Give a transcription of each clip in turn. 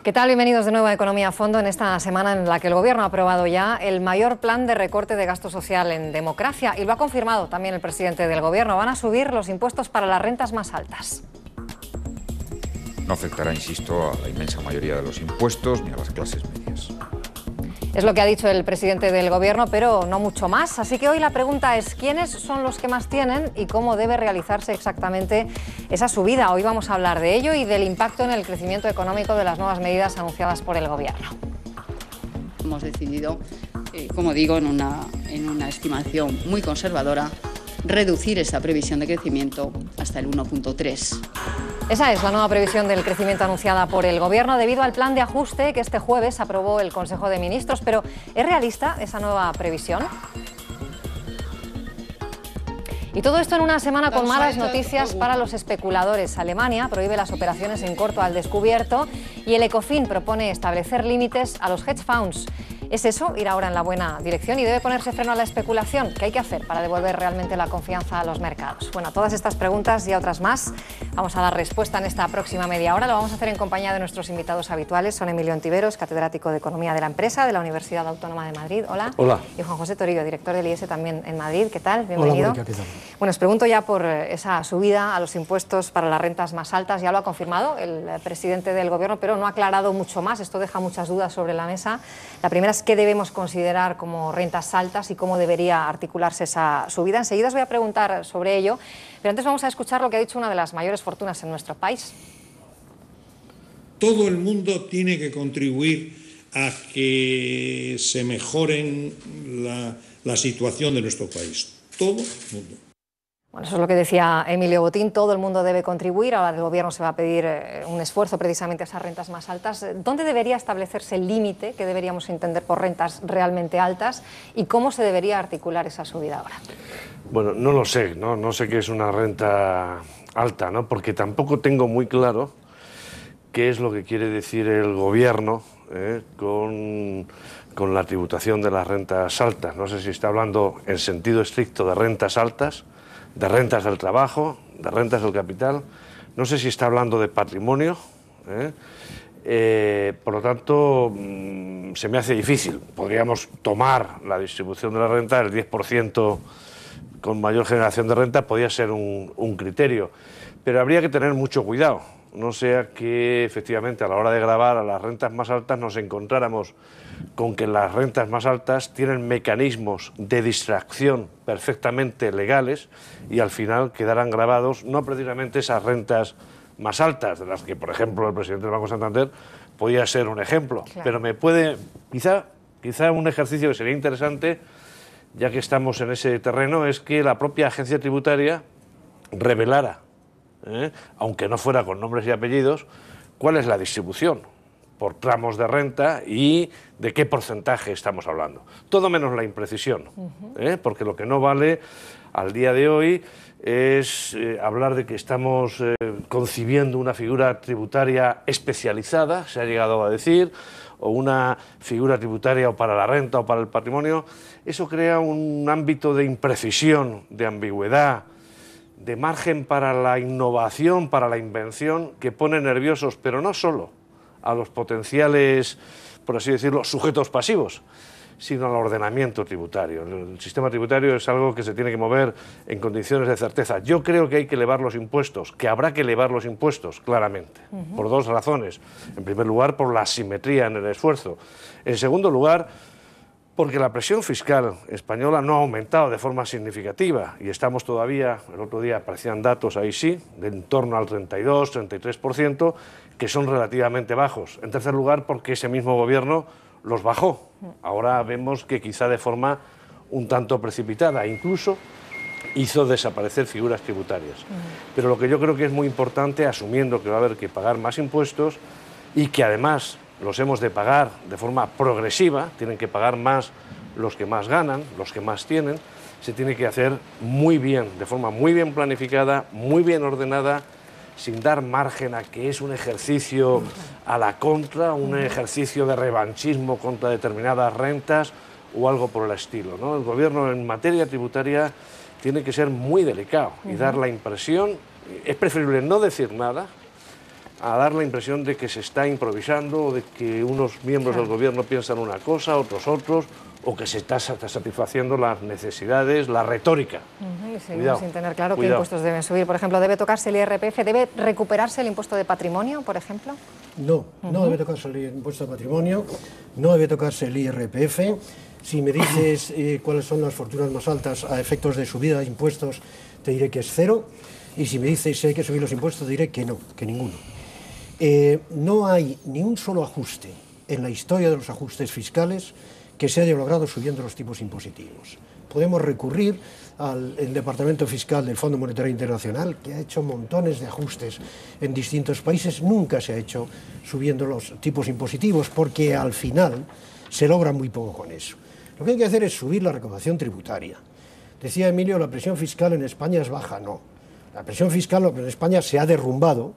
¿Qué tal? Bienvenidos de nuevo a Economía a Fondo en esta semana en la que el Gobierno ha aprobado ya el mayor plan de recorte de gasto social en democracia y lo ha confirmado también el presidente del Gobierno. Van a subir los impuestos para las rentas más altas. No afectará, insisto, a la inmensa mayoría de los impuestos ni a las clases medias. Es lo que ha dicho el presidente del Gobierno, pero no mucho más. Así que hoy la pregunta es, ¿quiénes son los que más tienen y cómo debe realizarse exactamente esa subida? Hoy vamos a hablar de ello y del impacto en el crecimiento económico de las nuevas medidas anunciadas por el Gobierno. Hemos decidido, como digo, en una estimación muy conservadora, reducir esa previsión de crecimiento hasta el 1,3. Esa es la nueva previsión del crecimiento anunciada por el Gobierno debido al plan de ajuste que este jueves aprobó el Consejo de Ministros. Pero, ¿es realista esa nueva previsión? Y todo esto en una semana con malas noticias para los especuladores. Alemania prohíbe las operaciones en corto al descubierto y el Ecofin propone establecer límites a los hedge funds. ¿Es eso ir ahora en la buena dirección y debe ponerse freno a la especulación? ¿Qué hay que hacer para devolver realmente la confianza a los mercados? Bueno, a todas estas preguntas y a otras más vamos a dar respuesta en esta próxima media hora. Lo vamos a hacer en compañía de nuestros invitados habituales. Son Emilio Ontiveros, catedrático de Economía de la Empresa de la Universidad Autónoma de Madrid. Hola. Hola. Y Juan José Torillo, director del IES también en Madrid. ¿Qué tal? Bienvenido. Hola, Mónica, ¿qué tal? Bueno, os pregunto ya por esa subida a los impuestos para las rentas más altas. Ya lo ha confirmado el presidente del Gobierno, pero no ha aclarado mucho más. Esto deja muchas dudas sobre la mesa. La primera es qué debemos considerar como rentas altas y cómo debería articularse esa subida. Enseguida os voy a preguntar sobre ello, pero antes vamos a escuchar lo que ha dicho una de las mayores fortunas en nuestro país. Todo el mundo tiene que contribuir a que se mejore la situación de nuestro país. Todo el mundo. Bueno, eso es lo que decía Emilio Botín, todo el mundo debe contribuir, ahora el Gobierno se va a pedir un esfuerzo precisamente a esas rentas más altas. ¿Dónde debería establecerse el límite que deberíamos entender por rentas realmente altas y cómo se debería articular esa subida ahora? Bueno, no lo sé, no sé qué es una renta alta, ¿no? Porque tampoco tengo muy claro qué es lo que quiere decir el Gobierno con la tributación de las rentas altas. No sé si está hablando en sentido estricto de rentas altas, de rentas del trabajo, de rentas del capital, no sé si está hablando de patrimonio, por lo tanto se me hace difícil. Podríamos tomar la distribución de la renta, el 10% con mayor generación de renta podría ser un criterio, pero habría que tener mucho cuidado, no sea que efectivamente a la hora de gravar a las rentas más altas nos encontráramos con que las rentas más altas tienen mecanismos de distracción perfectamente legales y al final quedarán grabados no precisamente esas rentas más altas, de las que, por ejemplo, el presidente del Banco Santander podría ser un ejemplo. Claro. Pero me puede, quizá un ejercicio que sería interesante, ya que estamos en ese terreno, es que la propia agencia tributaria revelara, aunque no fuera con nombres y apellidos, cuál es la distribución por tramos de renta y de qué porcentaje estamos hablando. Todo menos la imprecisión, porque lo que no vale al día de hoy es hablar de que estamos concibiendo una figura tributaria especializada, se ha llegado a decir, o una figura tributaria o para la renta o para el patrimonio. Eso crea un ámbito de imprecisión, de ambigüedad, de margen para la innovación, para la invención, que pone nerviosos, pero no solo a los potenciales, por así decirlo, sujetos pasivos, sino al ordenamiento tributario. El sistema tributario es algo que se tiene que mover en condiciones de certeza. Yo creo que hay que elevar los impuestos, que habrá que elevar los impuestos, claramente, por dos razones. En primer lugar, por la asimetría en el esfuerzo. En segundo lugar, porque la presión fiscal española no ha aumentado de forma significativa y estamos todavía, el otro día aparecían datos ahí sí, de en torno al 32-33%, que son relativamente bajos. En tercer lugar, porque ese mismo gobierno los bajó. Ahora vemos que quizá de forma un tanto precipitada, incluso hizo desaparecer figuras tributarias. Pero lo que yo creo que es muy importante, asumiendo que va a haber que pagar más impuestos y que además los hemos de pagar de forma progresiva, tienen que pagar más los que más ganan, los que más tienen, se tiene que hacer muy bien, de forma muy bien planificada, muy bien ordenada, sin dar margen a que es un ejercicio a la contra, un ejercicio de revanchismo contra determinadas rentas o algo por el estilo, ¿no? El Gobierno en materia tributaria tiene que ser muy delicado y dar la impresión, es preferible no decir nada a dar la impresión de que se está improvisando, o de que unos miembros del gobierno piensan una cosa, otros, o que se está satisfaciendo las necesidades, la retórica. Y seguimos sin tener claro qué impuestos deben subir. Por ejemplo, ¿debe tocarse el IRPF? ¿Debe recuperarse el impuesto de patrimonio, por ejemplo? No, no debe tocarse el impuesto de patrimonio, no debe tocarse el IRPF. Si me dices cuáles son las fortunas más altas a efectos de subida de impuestos, te diré que es 0. Y si me dices si hay que subir los impuestos, te diré que no, que ninguno. No hay ni un solo ajuste en la historia de los ajustes fiscales que se haya logrado subiendo los tipos impositivos. Podemos recurrir al Departamento Fiscal del Fondo Monetario Internacional, que ha hecho montones de ajustes en distintos países. Nunca se ha hecho subiendo los tipos impositivos, porque al final se logra muy poco con eso. Lo que hay que hacer es subir la recaudación tributaria. Decía Emilio, la presión fiscal en España es baja. No, la presión fiscal en España se ha derrumbado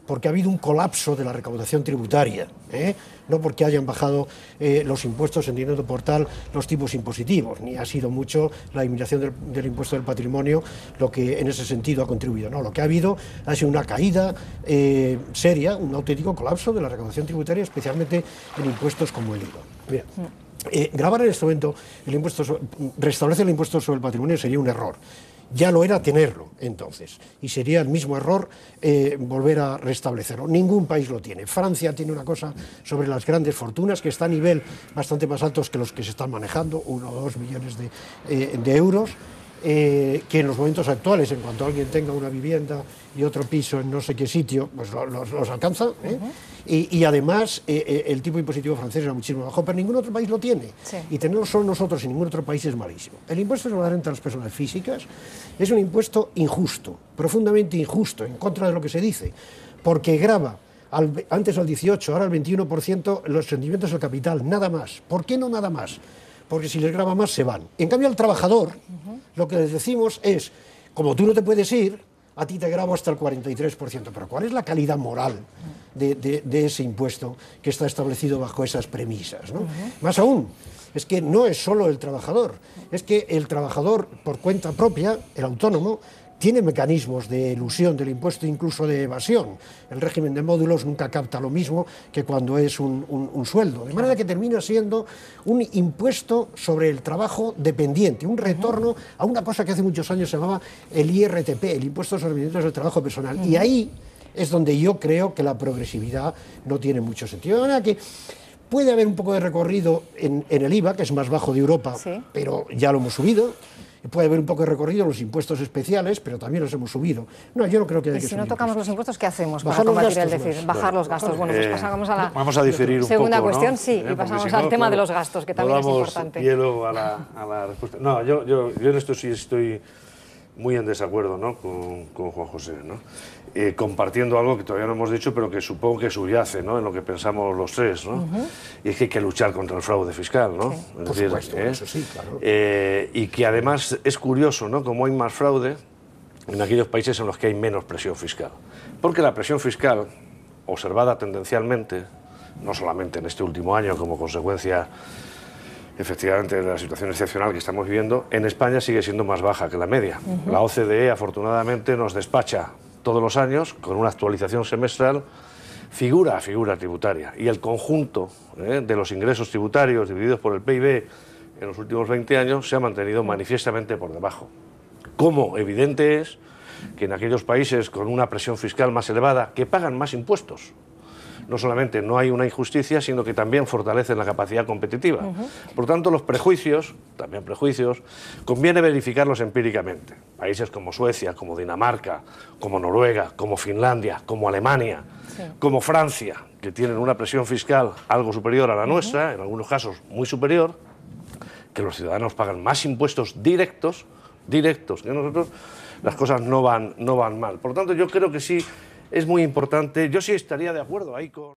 porque ha habido un colapso de la recaudación tributaria, no porque hayan bajado los impuestos, entendiendo por tal los tipos impositivos, ni ha sido mucho la eliminación del impuesto del patrimonio lo que en ese sentido ha contribuido. No, lo que ha habido ha sido una caída seria, un auténtico colapso de la recaudación tributaria, especialmente en impuestos como el IVA. Mira, grabar en este momento restablecer el impuesto sobre el patrimonio sería un error. Ya lo era tenerlo entonces, y sería el mismo error volver a restablecerlo. Ningún país lo tiene. Francia tiene una cosa sobre las grandes fortunas que está a nivel bastante más altos que los que se están manejando, 1 o 2 millones de euros, que en los momentos actuales, en cuanto alguien tenga una vivienda y otro piso en no sé qué sitio, pues los alcanza. Y además el tipo impositivo francés era muchísimo bajo, pero ningún otro país lo tiene. Sí. Y tenerlo solo nosotros y ningún otro país es malísimo. El impuesto sobre la renta de las personas físicas es un impuesto injusto, profundamente injusto, en contra de lo que se dice, porque grava antes al 18%, ahora al 21% los rendimientos del capital, nada más. ¿Por qué no nada más? Porque si les grava más se van. En cambio al trabajador, lo que les decimos es, como tú no te puedes ir, a ti te grabo hasta el 43%, pero ¿cuál es la calidad moral de ese impuesto que está establecido bajo esas premisas, ¿no? Más aún, es que no es solo el trabajador, es que el trabajador por cuenta propia, el autónomo, tiene mecanismos de elusión del impuesto, incluso de evasión. El régimen de módulos nunca capta lo mismo que cuando es un sueldo. De manera que termina siendo un impuesto sobre el trabajo dependiente, un retorno a una cosa que hace muchos años se llamaba el IRTP, el impuesto sobre rendimientos del trabajo personal. Y ahí es donde yo creo que la progresividad no tiene mucho sentido. De manera que puede haber un poco de recorrido en el IVA, que es más bajo de Europa, pero ya lo hemos subido. Puede haber un poco de recorrido en los impuestos especiales, pero también los hemos subido. No, yo no creo que haya que subir. Y si no tocamos los impuestos, ¿qué hacemos para combatir el déficit? Bajar los gastos. Bueno, pues pasamos a la vamos a diferir un segunda poco, cuestión, ¿no? sí, y pasamos al tema de los gastos, que también es importante. Hielo a la respuesta. No, yo en esto sí estoy muy en desacuerdo, ¿no?, con Juan José, ¿no? Compartiendo algo que todavía no hemos dicho, pero que supongo que subyace, ¿no?, en lo que pensamos los tres, ¿no? Y es que hay que luchar contra el fraude fiscal, ¿no? Sí. Por supuesto, eso sí, claro. Y que además es curioso, ¿no?, como hay más fraude en aquellos países en los que hay menos presión fiscal. Porque la presión fiscal, observada tendencialmente, no solamente en este último año como consecuencia efectivamente de la situación excepcional que estamos viviendo, en España sigue siendo más baja que la media. La OCDE afortunadamente nos despacha todos los años con una actualización semestral figura a figura tributaria, y el conjunto de los ingresos tributarios divididos por el PIB en los últimos 20 años se ha mantenido manifiestamente por debajo. Como evidente es que en aquellos países con una presión fiscal más elevada, que pagan más impuestos, no solamente no hay una injusticia, sino que también fortalecen la capacidad competitiva. Por tanto, los prejuicios, también prejuicios, conviene verificarlos empíricamente. Países como Suecia, como Dinamarca, como Noruega, como Finlandia, como Alemania, como Francia, que tienen una presión fiscal algo superior a la nuestra, en algunos casos muy superior, que los ciudadanos pagan más impuestos directos que nosotros, las cosas no van mal. Por tanto, yo creo que sí es muy importante. Yo sí estaría de acuerdo ahí con...